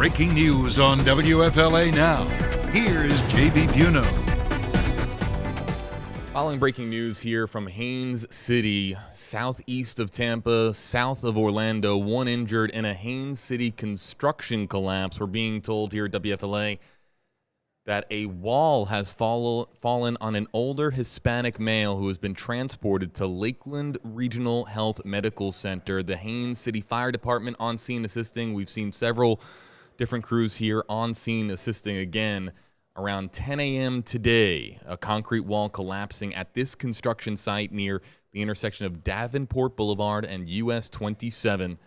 Breaking news on WFLA Now. Here's JB Buno. Following breaking news here from Haines City, southeast of Tampa, south of Orlando. One injured in a Haines City construction collapse. We're being told here at WFLA that a wall has fallen on an older Hispanic male who has been transported to Lakeland Regional Health Medical Center. The Haines City Fire Department on scene assisting. We've seen several different crews here on scene assisting again. Around 10 a.m. today, a concrete wall collapsing at this construction site near the intersection of Davenport Boulevard and US 27.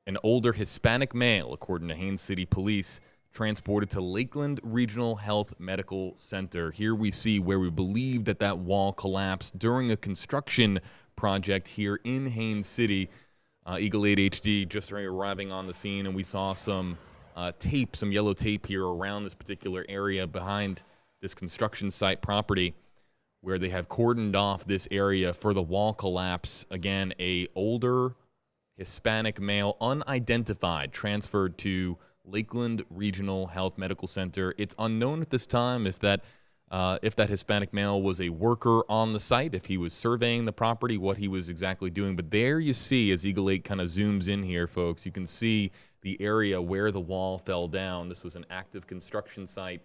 An older Hispanic male, according to Haines City Police, transported to Lakeland Regional Health Medical Center. Here we see where we believe that wall collapsed during a construction project here in Haines City. Eagle 8 HD just arriving on the scene, and we saw some tape, some yellow tape here around this particular area behind this construction site property where they have cordoned off this area for the wall collapse. Again, a older Hispanic male, unidentified, transferred to Lakeland Regional Health Medical Center. It's unknown at this time if that Hispanic male was a worker on the site, if he was surveying the property, what he was exactly doing. But there you see, as Eagle 8 kind of zooms in here, folks, you can see the area where the wall fell down. This was an active construction site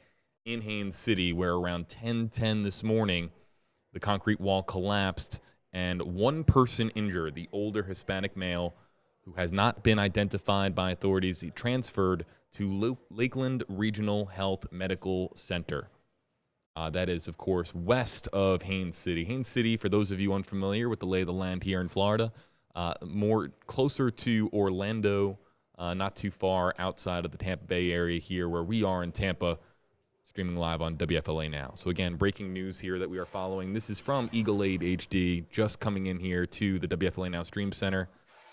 in Haines City where around 10:10 this morning, the concrete wall collapsed and one person injured, the older Hispanic male who has not been identified by authorities. He transferred to Lakeland Regional Health Medical Center. That is, of course, west of Haines City. Haines City, for those of you unfamiliar with the lay of the land here in Florida, more closer to Orlando, not too far outside of the Tampa Bay area here where we are in Tampa, streaming live on WFLA Now. So again, breaking news here that we are following. This is from Eagle 8 HD, just coming in here to the WFLA Now Stream Center.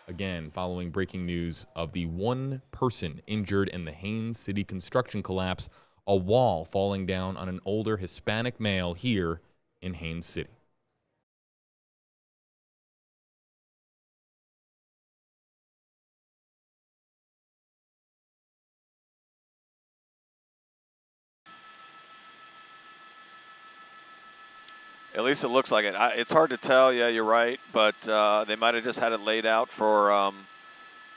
Again, following breaking news of the one person injured in the Haines City construction collapse, a wall falling down on an older Hispanic male here in Haines City. At least it looks like it. It's hard to tell. Yeah, you're right. But they might have just had it laid out for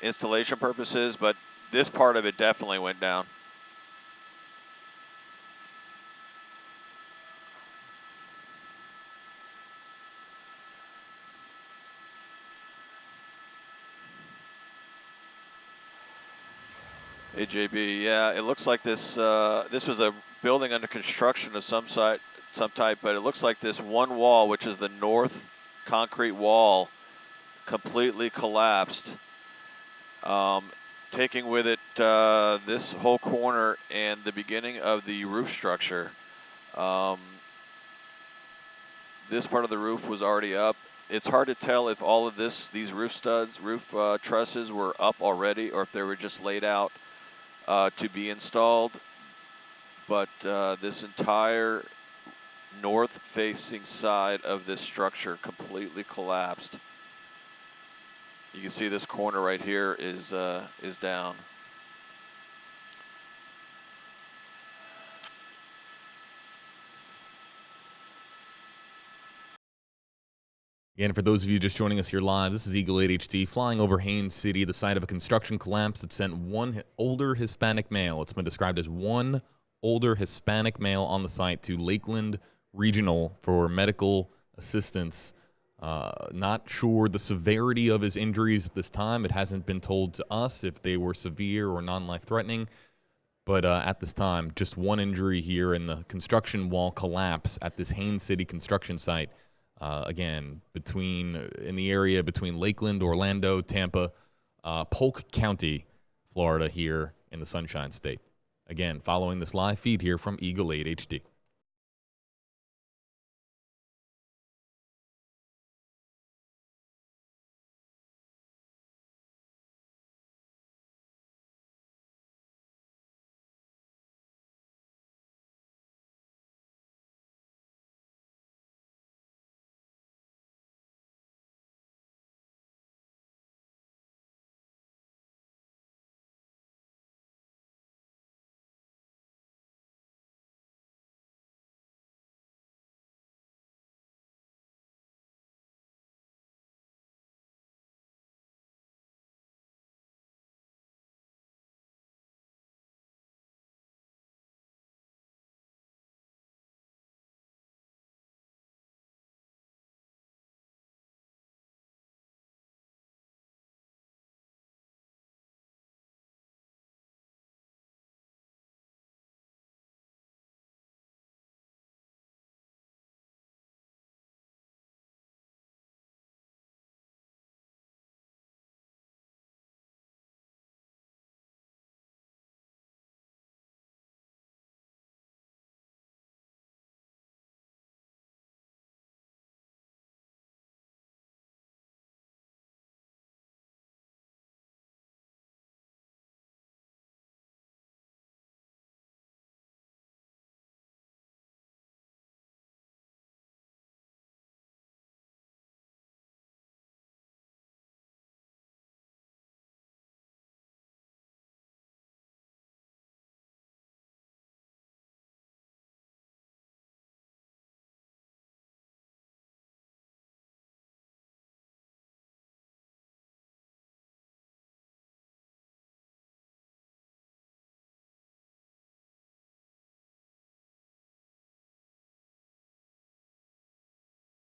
installation purposes. But this part of it definitely went down. AJB, yeah, it looks like this was a building under construction of some type, but it looks like this one wall, which is the north concrete wall, completely collapsed, taking with it this whole corner and the beginning of the roof structure. This part of the roof was already up. It's hard to tell if all of these roof trusses were up already or if they were just laid out to be installed, but this entire north-facing side of this structure completely collapsed. You can see this corner right here is down. Again, for those of you just joining us here live, this is Eagle 8 HD flying over Haines City, the site of a construction collapse that sent one older Hispanic male. It's been described as one older Hispanic male on the site to Lakeland Regional for medical assistance. Not sure the severity of his injuries at this time. It hasn't been told to us if they were severe or non-life-threatening. But at this time, just one injury here in the construction wall collapse at this Haines City construction site. Again, in the area between Lakeland, Orlando, Tampa, Polk County, Florida, here in the Sunshine State. Again, following this live feed here from Eagle 8 HD.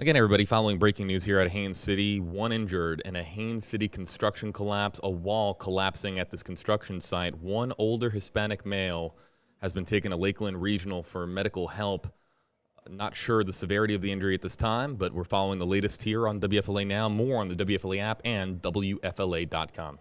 Again, everybody, following breaking news here at Haines City, 1 injured in a Haines City construction collapse, a wall collapsing at this construction site. 1 older Hispanic male has been taken to Lakeland Regional for medical help. Not sure the severity of the injury at this time, but we're following the latest here on WFLA Now. More on the WFLA app and WFLA.com.